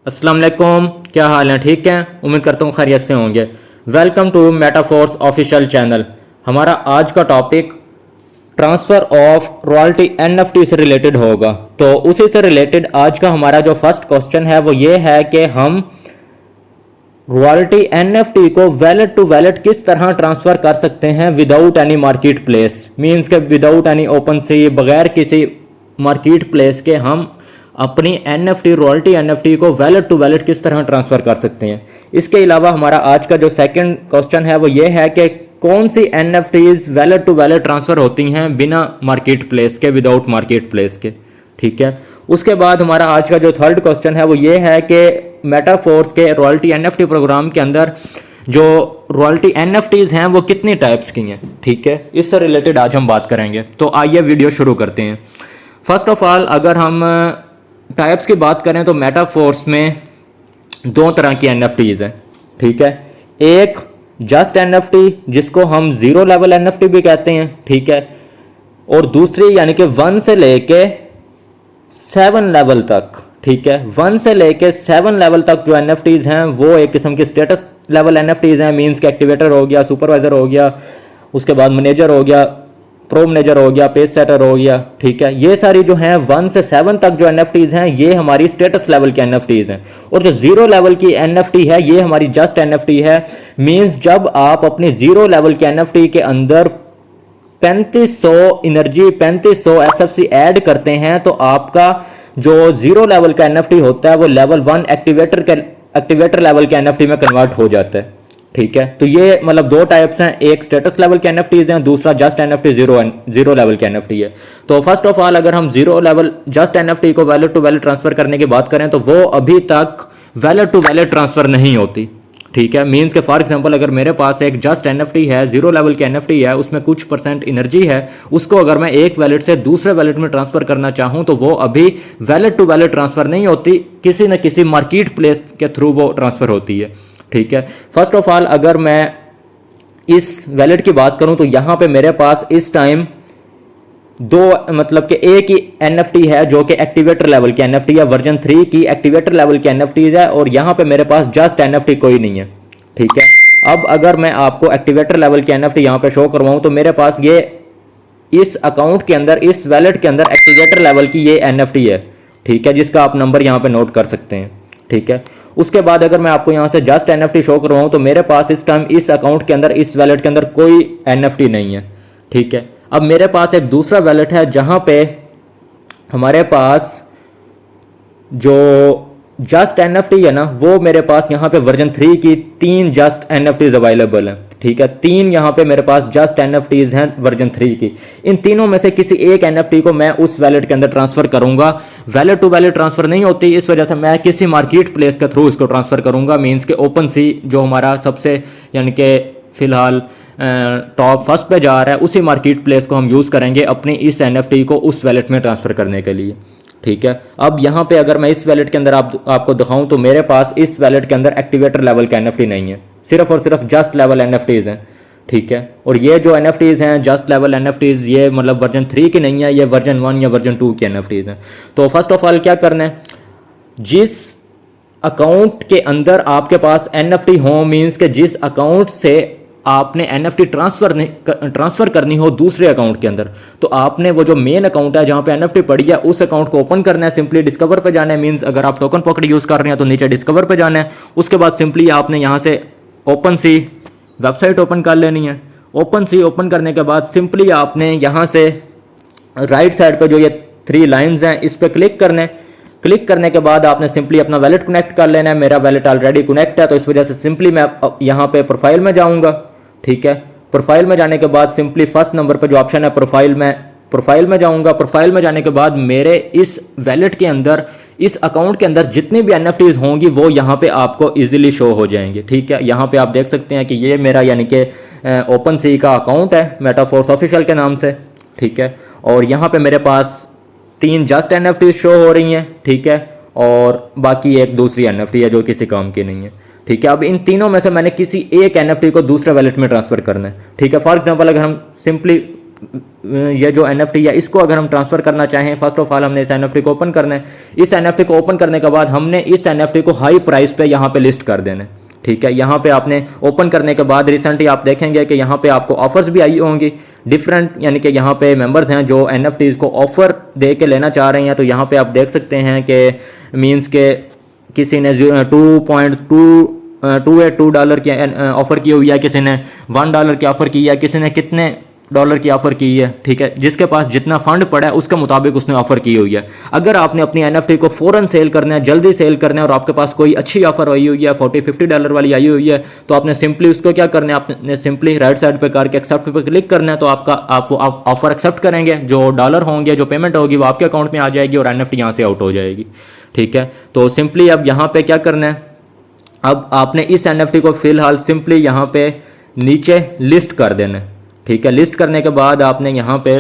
अस्सलाम वालेकुम, क्या हाल है? ठीक है, उम्मीद करता हूँ खैरियत से होंगे। Welcome to Metaforce official channel. हमारा आज का topic transfer of royalty NFT से रिलेटेड होगा। तो उसी से रिलेटेड आज का हमारा जो फर्स्ट क्वेश्चन है वो ये है कि हम रॉयल्टी एनएफटी को वैलेट टू वैलेट किस तरह ट्रांसफ़र कर सकते हैं without any market place. Means के विदाउट एनी ओपन सी, बगैर किसी मार्केट प्लेस के हम अपनी एनएफटी रॉयल्टी एनएफटी को वैलेट टू वैलेट किस तरह ट्रांसफ़र कर सकते हैं। इसके अलावा हमारा आज का जो सेकंड क्वेश्चन है वो ये है कि कौन सी NFTs wallet to wallet transfer होती हैं बिना मार्केट प्लेस के, विदाउट मार्केट प्लेस के। ठीक है, उसके बाद हमारा आज का जो थर्ड क्वेश्चन है वो ये है कि मेटाफोर्स के रॉयल्टी एनएफटी प्रोग्राम के अंदर जो रॉयल्टी एनएफटीज हैं वो कितनी टाइप्स की हैं। ठीक है, इससे रिलेटेड आज हम बात करेंगे। तो आइए वीडियो शुरू करते हैं। फर्स्ट ऑफ ऑल अगर हम टाइप्स की बात करें तो मेटाफोर्स में दो तरह की एनएफटीज हैं। ठीक है, एक जस्ट एनएफटी जिसको हम जीरो लेवल एनएफटी भी कहते हैं। ठीक है, और दूसरी यानी कि 1 से लेके 7 लेवल तक। ठीक है, 1 से लेके 7 लेवल तक जो एनएफटीज हैं वो एक किस्म की स्टेटस लेवल एनएफटीज हैं। मींस के एक्टिवेटर हो गया, सुपरवाइजर हो गया, उसके बाद मैनेजर हो गया, प्रो मैनेजर हो गया, पेज सेटर हो गया। ठीक है, ये सारी जो हैं 1 से 7 तक जो एनएफटीज हैं ये हमारी स्टेटस लेवल की एनएफटीज हैं। और जो जीरो लेवल की एनएफटी है ये हमारी जस्ट एनएफटी है। मींस जब आप अपनी जीरो लेवल की एनएफटी के अंदर 3500 एनर्जी, 3500 एसएफसी ऐड करते हैं तो आपका जो जीरो लेवल का एनएफटी होता है वो लेवल 1 एक्टिवेटर लेवल के एनएफटी में कन्वर्ट हो जाता है। ठीक है, तो ये मतलब दो टाइप्स हैं, एक स्टेटस लेवल के एनएफटीज हैं, दूसरा जस्ट एनएफटी जीरो लेवल के एनएफटी है। तो फर्स्ट ऑफ ऑल अगर हम जीरो लेवल जस्ट एनएफटी को वैलेट टू वैलेट ट्रांसफर करने की बात करें तो वो अभी तक वैलेट टू वैलेट ट्रांसफर नहीं होती। ठीक है, मीन्स के फॉर एग्जांपल अगर मेरे पास एक जस्ट एनएफटी है, जीरो लेवल की एनएफटी है, उसमें कुछ % एनर्जी है, उसको अगर मैं एक वैलेट से दूसरे वैलेट में ट्रांसफर करना चाहूं तो वो अभी वैलेट टू वैलेट ट्रांसफर नहीं होती, किसी न किसी मार्केट प्लेस के थ्रू वो ट्रांसफर होती है। ठीक है, फर्स्ट ऑफ ऑल अगर मैं इस वैलेट की बात करूं तो यहां पे मेरे पास इस टाइम दो मतलब कि एक ही एनएफटी है जो कि एक्टिवेटर लेवल की एनएफटी है, वर्जन 3 की एक्टिवेटर लेवल की एनएफटी है, और यहां पे मेरे पास जस्ट एनएफटी कोई नहीं है। ठीक है, अब अगर मैं आपको एक्टिवेटर लेवल की एनएफटी यहां पे शो करवाऊं तो मेरे पास ये इस अकाउंट के अंदर, इस वैलेट के अंदर एक्टिवेटर लेवल की ये एनएफटी है। ठीक है, जिसका आप नंबर यहां पे नोट कर सकते हैं। ठीक है, उसके बाद अगर मैं आपको यहां से जस्ट एनएफटी शो करवाऊं तो मेरे पास इस टाइम इस अकाउंट के अंदर, इस वैलेट के अंदर कोई एनएफटी नहीं है। ठीक है, अब मेरे पास एक दूसरा वैलेट है जहां पे हमारे पास जो जस्ट एनएफटी है ना वो मेरे पास यहां पे वर्जन 3 की 3 जस्ट एनएफटीज अवेलेबल हैं। ठीक है, 3 यहां पे मेरे पास जस्ट एनएफटीज हैं वर्जन 3 की। इन तीनों में से किसी एक एनएफटी को मैं उस वैलेट के अंदर ट्रांसफर करूंगा। वैलेट टू वैलेट ट्रांसफर नहीं होती, इस वजह से मैं किसी मार्केट प्लेस के थ्रू इसको ट्रांसफर करूंगा। मीन्स के ओपन सी जो हमारा सबसे यानी कि फिलहाल टॉप फर्स्ट पे जा रहा है, उसी मार्केट प्लेस को हम यूज़ करेंगे अपनी इस एनएफटी को उस वैलेट में ट्रांसफ़र करने के लिए। ठीक है, अब यहाँ पे अगर मैं इस वैलेट के अंदर आपको दिखाऊं तो मेरे पास इस वैलेट के अंदर एक्टिवेटर लेवल का एनएफटी नहीं है, सिर्फ और सिर्फ जस्ट लेवल एनएफटीज हैं। ठीक है, और ये जो एनएफटीज हैं जस्ट लेवल एनएफटीज ये मतलब वर्जन 3 की नहीं है, ये वर्जन 1 या वर्जन 2 की एनएफटीज हैं। तो फर्स्ट ऑफ ऑल क्या करना है, जिस अकाउंट के अंदर आपके पास एनएफटी हो, मीन्स के जिस अकाउंट से आपने एनएफटी ट्रांसफर करनी हो दूसरे अकाउंट के अंदर, तो आपने वो जो मेन अकाउंट है जहां पे एनएफटी पड़ी है उस अकाउंट को ओपन करना है। सिंपली डिस्कवर पे जाना है। मींस अगर आप टोकन पॉकेट यूज कर रहे हैं तो नीचे डिस्कवर पे जाना है। उसके बाद सिंपली आपने यहां से ओपन सी वेबसाइट ओपन कर लेनी है। ओपन सी ओपन करने के बाद सिंपली आपने यहां से राइट साइड पर जो ये 3 लाइन्स हैं इस पर क्लिक करना है। क्लिक करने के बाद आपने सिंपली अपना वैलेट कनेक्ट कर लेना है। मेरा वैलेट ऑलरेडी कनेक्ट है तो इस वजह से सिंपली मैं यहाँ पे प्रोफाइल में जाऊँगा। ठीक है, प्रोफाइल में जाने के बाद सिंपली फर्स्ट नंबर पर जो ऑप्शन है प्रोफाइल में जाऊँगा। प्रोफाइल में जाने के बाद मेरे इस वैलेट के अंदर, इस अकाउंट के अंदर जितनी भी एनएफटीज होंगी वो यहाँ पे आपको इजीली शो हो जाएंगे। ठीक है, यहाँ पे आप देख सकते हैं कि ये मेरा यानी कि ओपन सी का अकाउंट है मेटाफोर्स ऑफिशियल के नाम से। ठीक है, और यहाँ पे मेरे पास 3 जस्ट एनएफटी शो हो रही हैं। ठीक है, और बाकी एक दूसरी एनएफटी है जो किसी काम की नहीं है। ठीक है, अब इन तीनों में से मैंने किसी एक एनएफटी को दूसरे वैलेट में ट्रांसफर करना है। ठीक है, फॉर एग्जांपल अगर हम सिंपली ये जो NFT है इसको अगर हम ट्रांसफ़र करना चाहें, फर्स्ट ऑफ ऑल हमने इस NFT को ओपन करना है। इस NFT को ओपन करने के बाद हमने इस NFT को हाई प्राइस पे यहाँ पे लिस्ट कर देना है, ठीक है। यहाँ पे आपने ओपन करने के बाद रिसेंटली आप देखेंगे कि यहाँ पे आपको ऑफर्स भी आई होंगी डिफरेंट, यानी कि यहाँ पे मेंबर्स हैं जो NFTs को ऑफ़र दे के लेना चाह रहे हैं। तो यहाँ पे आप देख सकते हैं कि मींस के किसी ने $2.282 की ऑफ़र की हुई है, किसी ने $1 की ऑफ़र की है, किसी ने कितने डॉलर की ऑफ़र की है, ठीक है। जिसके पास जितना फंड पड़ा है उसके मुताबिक उसने ऑफ़र की हुई है। अगर आपने अपनी NFT को फ़ौरन सेल करना है, जल्दी सेल करना है और आपके पास कोई अच्छी ऑफ़र आई हुई है, $40-50 वाली आई हुई है, तो आपने सिंपली उसको क्या करना है, आपने सिंपली राइट साइड पे करके एक्सेप्ट पे क्लिक करना है। तो आप वो ऑफ़र एक्सेप्ट करेंगे, जो डॉलर होंगे, जो पेमेंट होगी वो आपके अकाउंट में आ जाएगी और NFT यहाँ से आउट हो जाएगी, ठीक है। तो सिंपली अब यहाँ पर क्या करना है, अब आपने इस NFT को फ़िलहाल सिंपली यहाँ पे नीचे लिस्ट कर देना है, ठीक है। लिस्ट करने के बाद आपने यहाँ पे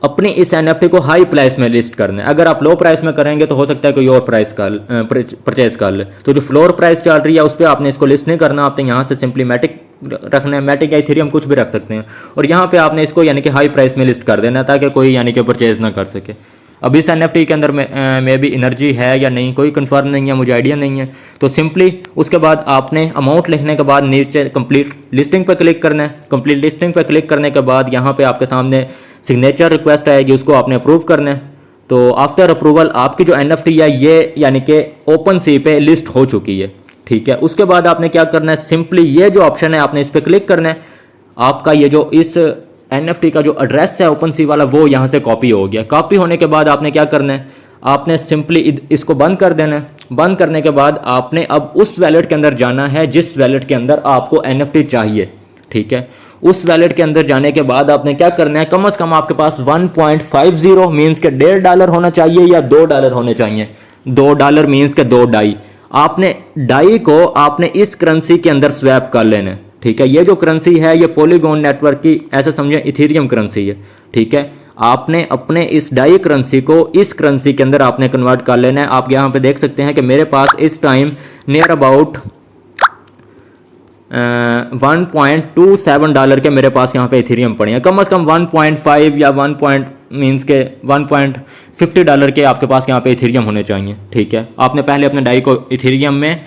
अपनी इस NFT को हाई प्राइस में लिस्ट करना है। अगर आप लो प्राइस में करेंगे तो हो सकता है कोई और प्राइस का परचेज कर ले। तो जो फ्लोर प्राइस चल रही है उस पर आपने इसको लिस्ट नहीं करना, आपने यहाँ से सिंपली मैटिक रखना है, मैटिक या इथेरियम कुछ भी रख सकते हैं, और यहाँ पे आपने इसको यानी कि हाई प्राइस में लिस्ट कर देना ताकि कोई यानी कि परचेज ना कर सके। अब इस NFT के अंदर में भी एनर्जी है या नहीं कोई कंफर्म नहीं है, मुझे आइडिया नहीं है। तो सिंपली उसके बाद आपने अमाउंट लिखने के बाद नीचे कंप्लीट लिस्टिंग पर क्लिक करना है। कंप्लीट लिस्टिंग पर क्लिक करने के बाद यहाँ पे आपके सामने सिग्नेचर रिक्वेस्ट आएगी, उसको आपने अप्रूव करना है। तो आफ्टर अप्रूवल आपकी जो NFT है ये यानी कि OpenSea पे लिस्ट हो चुकी है, ठीक है। उसके बाद आपने क्या करना है, सिंपली ये जो ऑप्शन है आपने इस पर क्लिक करना है। आपका ये जो इस NFT का जो एड्रेस है OpenSea वाला वो यहाँ से कॉपी हो गया। कॉपी होने के बाद आपने क्या करना है, आपने सिंपली इसको बंद कर देना है। बंद करने के बाद आपने अब उस वैलेट के अंदर जाना है जिस वैलेट के अंदर आपको NFT चाहिए, ठीक है। उस वैलेट के अंदर जाने के बाद आपने क्या करना है, कम से कम आपके पास 1.50 मीन्स के $1.5 होना चाहिए या $2 होने चाहिए। $2 मीन्स के 2 डाई। आपने डाई को आपने इस करेंसी के अंदर स्वैप कर लेना है, ठीक है। ये जो करेंसी है ये पॉलीगॉन नेटवर्क की ऐसे समझें इथेरियम करेंसी है, ठीक है। आपने अपने इस डाई करेंसी को इस करेंसी के अंदर आपने कन्वर्ट कर लेना है। आप यहाँ पे देख सकते हैं कि मेरे पास इस टाइम नियर अबाउट $1.27 के मेरे पास यहाँ पे इथेरियम पड़े हैं। कम से कम 1.5 या मीन्स के $1.50 के आपके पास यहाँ पे इथेरियम होने चाहिए, ठीक है। आपने पहले अपने डाई को इथेरियम में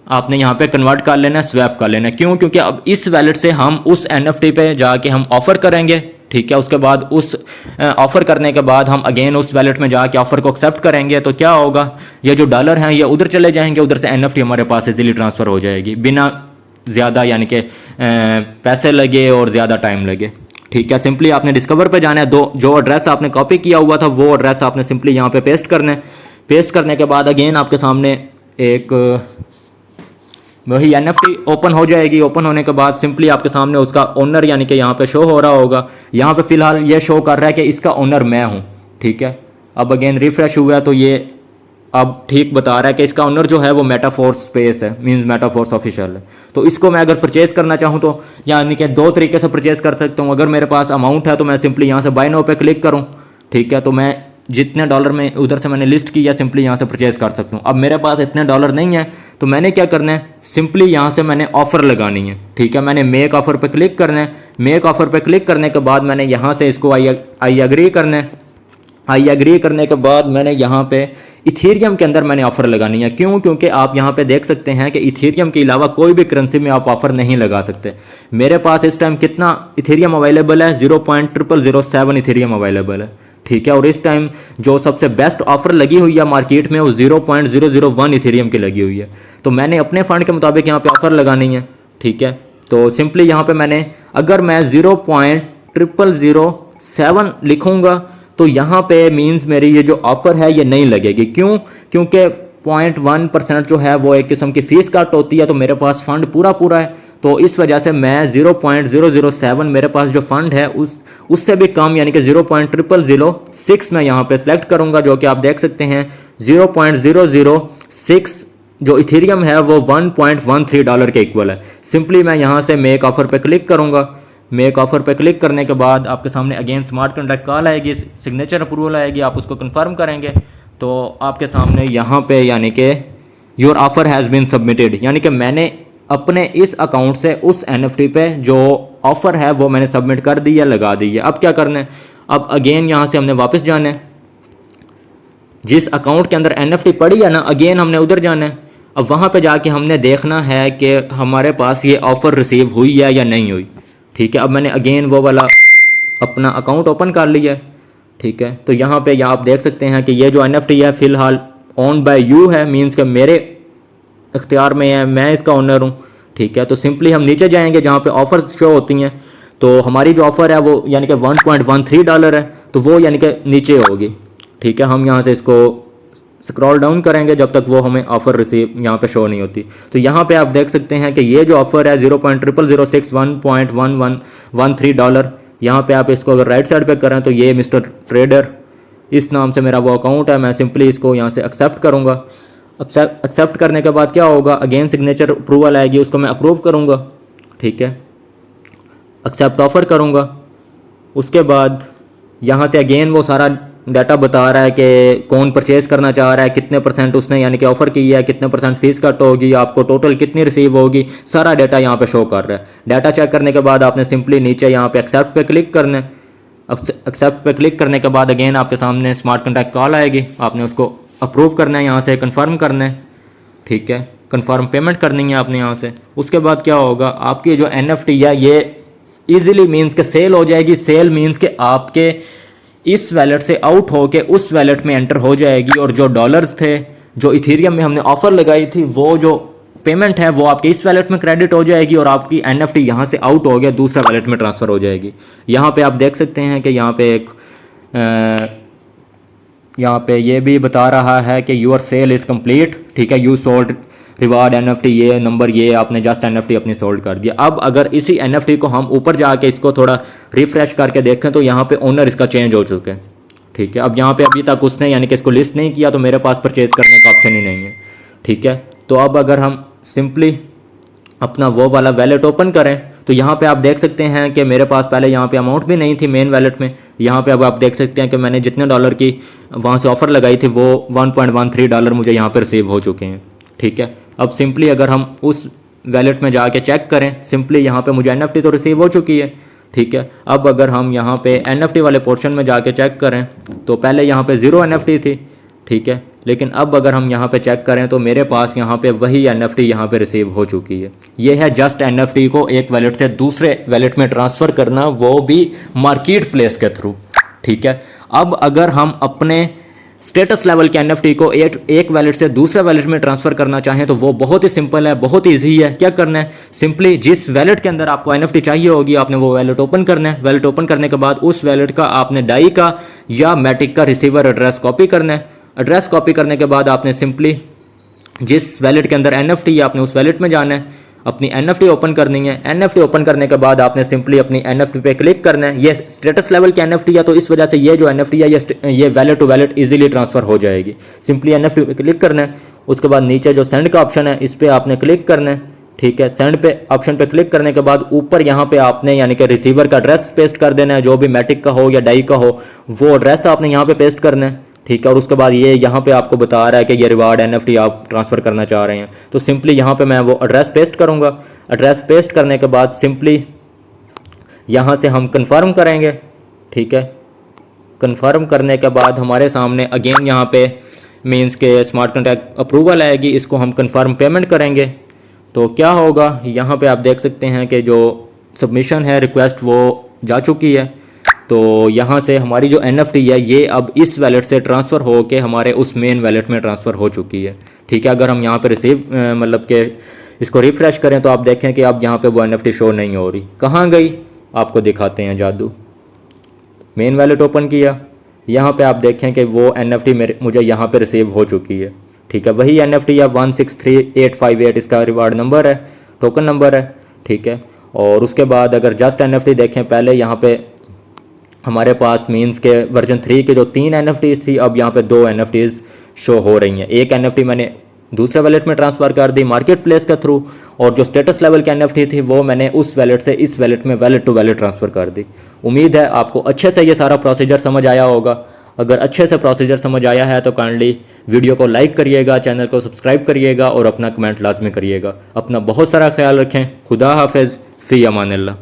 आपने यहाँ पे कन्वर्ट कर लेना है, स्वैप कर लेना है। क्यों? क्योंकि अब इस वैलेट से हम उस NFT पे जाके हम ऑफ़र करेंगे, ठीक है। उसके बाद उस ऑफ़र करने के बाद हम अगेन उस वैलेट में जाके ऑफ़र को एक्सेप्ट करेंगे। तो क्या होगा, ये जो डॉलर हैं ये उधर चले जाएंगे, उधर से NFT हमारे पास इजीली ट्रांसफ़र हो जाएगी बिना ज़्यादा यानी कि पैसे लगे और ज़्यादा टाइम लगे, ठीक है। सिंपली आपने डिस्कवर पे जाना है। जो एड्रेस आपने कॉपी किया हुआ था वो एड्रेस आपने सिंपली यहाँ पे पेस्ट करना है। पेस्ट करने के बाद अगेन आपके सामने एक वही NFT ओपन हो जाएगी। ओपन होने के बाद सिंपली आपके सामने उसका ओनर यानी कि यहाँ पे शो हो रहा होगा। यहाँ पे फिलहाल ये शो कर रहा है कि इसका ओनर मैं हूँ, ठीक है। अब अगेन रिफ्रेश हुआ है तो ये अब ठीक बता रहा है कि इसका ओनर जो है वो मेटाफोर्स स्पेस है, मींस मेटाफोर्स ऑफिशियल है। तो इसको मैं अगर परचेज़ करना चाहूँ तो यानी कि 2 तरीके से परचेज़ कर सकता हूँ। अगर मेरे पास अमाउंट है तो मैं सिंपली यहाँ से बाय नाउ पे क्लिक करूँ, ठीक है। तो मैं जितने डॉलर में उधर से मैंने लिस्ट किया सिंपली यहाँ से परचेज़ कर सकता हूँ। अब मेरे पास इतने डॉलर नहीं है तो मैंने क्या करना है, सिंपली यहाँ से मैंने ऑफ़र लगानी है, ठीक है। मैंने मेक ऑफ़र पे क्लिक करना है। मेक ऑफ़र पे क्लिक करने के बाद मैंने यहाँ से इसको आई एग्री करना है। आई एग्री करने के बाद मैंने यहाँ पे इथेरियम के अंदर मैंने ऑफ़र लगानी है। क्यों? क्योंकि आप यहाँ पे देख सकते हैं कि इथेरियम के अलावा कोई भी करेंसी में आप ऑफ़र नहीं लगा सकते। मेरे पास इस टाइम कितना इथेरियम अवेलेबल है, 0.0007 इथेरियम अवेलेबल है, ठीक है। और इस टाइम जो सबसे बेस्ट ऑफर लगी हुई है मार्केट में वो 0.001 इथेरियम की लगी हुई है। तो मैंने अपने फंड के मुताबिक यहाँ पे ऑफर लगानी है, ठीक है। तो सिंपली यहाँ पे मैंने अगर मैं 0.0007 लिखूँगा तो यहाँ पे मींस मेरी ये जो ऑफ़र है ये नहीं लगेगी। क्यों? क्योंकि 0.1% जो है वो एक किस्म की फ़ीस कट होती है। तो मेरे पास फ़ंड पूरा है, तो इस वजह से मैं 0.007 मेरे पास जो फ़ंड है उससे भी कम यानी कि 0.0006 मैं यहाँ पे सिलेक्ट करूँगा, जो कि आप देख सकते हैं 0.006 जो इथेरियम है वो $1.13 के इक्वल है। सिंपली मैं यहाँ से मेक ऑफ़र पे क्लिक करूँगा। मेक ऑफ़र पे क्लिक करने के बाद आपके सामने अगेन स्मार्ट कॉन्ट्रैक्ट कॉल आएगी, सिग्नेचर अप्रूवल आएगी, आप उसको कंफर्म करेंगे तो आपके सामने यहाँ पे यानी कि your offer has been submitted, यानी कि मैंने अपने इस अकाउंट से उस NFT पे जो ऑफ़र है वो मैंने सबमिट कर दी है, लगा दी है। अब क्या करना है, अब अगेन यहाँ से हमने वापस जाना है, जिस अकाउंट के अंदर NFT पड़ी है ना, अगेन हमने उधर जाना है। अब वहाँ पे जाके हमने देखना है कि हमारे पास ये ऑफ़र रिसीव हुई है या नहीं हुई। ठीक है, अब मैंने अगेन वो वाला अपना अकाउंट ओपन कर लिया है। ठीक है, तो यहाँ पे आप देख सकते हैं कि ये जो NFT है फ़िलहाल ओन बाय यू है, मीन्स कि मेरे इख्तियार में है, मैं इसका ओनर हूँ। ठीक है, तो सिंपली हम नीचे जाएंगे जहाँ पे ऑफ़र्स शो होती हैं, तो हमारी जो ऑफ़र है वो यानी कि $1.13 है, तो वो यानी कि नीचे होगी। ठीक है, हम यहाँ से इसको स्क्रॉल डाउन करेंगे जब तक वो हमें ऑफ़र रिसीव यहाँ पे शो नहीं होती। तो यहाँ पे आप देख सकते हैं कि ये जो ऑफ़र है $0.0006 $1.1113, यहाँ पे आप इसको अगर राइट साइड पे करें तो ये मिस्टर ट्रेडर इस नाम से मेरा वो अकाउंट है। मैं सिंपली इसको यहाँ से एक्सेप्ट करूँगा। एक्सेप्ट करने के बाद क्या होगा, अगेन सिग्नेचर अप्रूवल आएगी, उसको मैं अप्रूव करूँगा। ठीक है, एक्सेप्ट ऑफ़र करूँगा। उसके बाद यहाँ से अगेन वो सारा डाटा बता रहा है कि कौन परचेज़ करना चाह रहा है, कितने % उसने यानी कि ऑफ़र की है, कितने % फ़ीस कट होगी, आपको टोटल कितनी रिसीव होगी, सारा डाटा यहाँ पे शो कर रहा है। डाटा चेक करने के बाद आपने सिंपली नीचे यहाँ पे एक्सेप्ट पे क्लिक करना है। एक्सेप्ट पे क्लिक करने के बाद अगेन आपके सामने स्मार्ट कॉन्टैक्ट कॉल आएगी, आपने उसको अप्रूव करना है, यहाँ से कन्फर्म करना है। ठीक है, कन्फर्म पेमेंट करनी है आपने यहाँ से। उसके बाद क्या होगा, आपकी जो NFT है ये ईजिली मीन्स के सेल हो जाएगी। सेल मीन्स के आपके इस वैलेट से आउट होके उस वैलेट में एंटर हो जाएगी, और जो डॉलर्स थे जो इथेरियम में हमने ऑफ़र लगाई थी वो जो पेमेंट है वो आपके इस वैलेट में क्रेडिट हो जाएगी, और आपकी NFT यहाँ से आउट हो गया दूसरा वैलेट में ट्रांसफ़र हो जाएगी। यहाँ पे आप देख सकते हैं कि यहाँ पे एक यहाँ पे ये भी बता रहा है कि यूर सेल इज़ कंप्लीट। ठीक है, यू सोल्ड रिवार्ड NFT, ये नंबर, ये आपने जस्ट NFT अपनी सोल्ड कर दिया। अब अगर इसी NFT को हम ऊपर जाके इसको थोड़ा रिफ्रेश करके देखें तो यहाँ पे ओनर इसका चेंज हो चुके हैं। ठीक है, अब यहाँ पे अभी तक उसने यानी कि इसको लिस्ट नहीं किया, तो मेरे पास परचेज़ करने का ऑप्शन ही नहीं है। ठीक है, तो अब अगर हम सिंपली अपना वो वाला वैलेट ओपन करें तो यहाँ पे आप देख सकते हैं कि मेरे पास पहले यहाँ पे अमाउंट भी नहीं थी मेन वैलेट में। यहाँ पे अब आप देख सकते हैं कि मैंने जितने डॉलर की वहाँ से ऑफ़र लगाई थी वो $1.13 मुझे यहाँ पे रिसीव हो चुके हैं। ठीक है, अब सिंपली अगर हम उस वैलेट में जाके चेक करें, सिंपली यहाँ पे मुझे NFT तो रिसीव हो चुकी है। ठीक है, अब अगर हम यहाँ पे NFT वाले पोर्शन में जाके चेक करें तो पहले यहाँ पे 0 NFT थी। ठीक है, लेकिन अब अगर हम यहाँ पे चेक करें तो मेरे पास यहाँ पे वही NFT यहाँ पे रिसीव हो चुकी है। ये है जस्ट NFT को एक वैलेट से दूसरे वैलेट में ट्रांसफ़र करना, वो भी मार्केट प्लेस के थ्रू। ठीक है, अब अगर हम अपने स्टेटस लेवल के NFT को एक वैलेट से दूसरे वैलेट में ट्रांसफ़र करना चाहें तो वो बहुत ही सिंपल है, बहुत ईजी है। क्या करना है, सिंपली जिस वैलेट के अंदर आपको NFT चाहिए होगी आपने वो वैलेट ओपन करना है। वैलेट ओपन करने के बाद उस वैलेट का आपने डाई का या मैटिक का रिसीवर एड्रेस कॉपी करना है। एड्रेस कॉपी करने के बाद आपने सिंपली जिस वैलेट के अंदर NFT है आपने उस वैलेट में जाना है, अपनी NFT ओपन करनी है। NFT ओपन करने के बाद आपने सिंपली अपनी NFT पे क्लिक करना है। ये स्टेटस लेवल की NFT है तो इस वजह से ये जो NFT है ये wallet to wallet easily transfer हो जाएगी। सिंपली NFT पे क्लिक करना है। उसके बाद नीचे जो सेंड का ऑप्शन है इस पर आपने क्लिक करना है। ठीक है, सेंड पे ऑप्शन पे क्लिक करने के बाद ऊपर यहाँ पे आपने यानी कि रिसीवर का एड्रेस पेस्ट कर देना है, जो भी मैटिक का हो या डाई का हो वो एड्रेस आपने यहाँ पे पेस्ट करना है। ठीक है, और उसके बाद ये यहाँ पे आपको बता रहा है कि ये रिवार्ड NFT आप ट्रांसफ़र करना चाह रहे हैं, तो सिंपली यहाँ पे मैं वो एड्रेस पेस्ट करूँगा। एड्रेस पेस्ट करने के बाद सिंपली यहाँ से हम कंफर्म करेंगे। ठीक है, कंफर्म करने के बाद हमारे सामने अगेन यहाँ पे मीन्स के स्मार्ट कॉन्टैक्ट अप्रूवल आएगी, इसको हम कंफर्म पेमेंट करेंगे। तो क्या होगा, यहाँ पे आप देख सकते हैं कि जो सबमिशन है रिक्वेस्ट वो जा चुकी है। तो यहाँ से हमारी जो NFT है ये अब इस वैलेट से ट्रांसफ़र हो के हमारे उस मेन वैलेट में ट्रांसफ़र हो चुकी है। ठीक है, अगर हम यहाँ पे रिसीव मतलब के इसको रिफ़्रेश करें तो आप देखें कि अब यहाँ पे वो NFT शो नहीं हो रही। कहाँ गई आपको दिखाते हैं जादू। मेन वैलेट ओपन किया, यहाँ पे आप देखें कि वो NFT मुझे यहाँ पे रिसीव हो चुकी है। ठीक है, वही NFT है 163858 इसका रिवार्ड नंबर है, टोकन नंबर है। ठीक है, और उसके बाद अगर जस्ट NFT देखें, पहले यहाँ पे हमारे पास मीन्स के वर्जन 3 के जो 3 NFTs थी अब यहाँ पे 2 NFTs शो हो रही हैं। एक NFT मैंने दूसरे वैलेट में ट्रांसफ़र कर दी मार्केट प्लेस के थ्रू, और जो स्टेटस लेवल की NFT थी वो मैंने उस वैलेट से इस वैलेट में वैलेट टू वैलेट ट्रांसफ़र कर दी। उम्मीद है आपको अच्छे से ये सारा प्रोसीजर समझ आया होगा। अगर अच्छे से प्रोसीजर समझ आया है तो काइंडली वीडियो को लाइक करिएगा, चैनल को सब्सक्राइब करिएगा और अपना कमेंट लाजमी करिएगा। अपना बहुत सारा ख्याल रखें। खुदा हाफिज़, फ़ी अमानिल्लाह।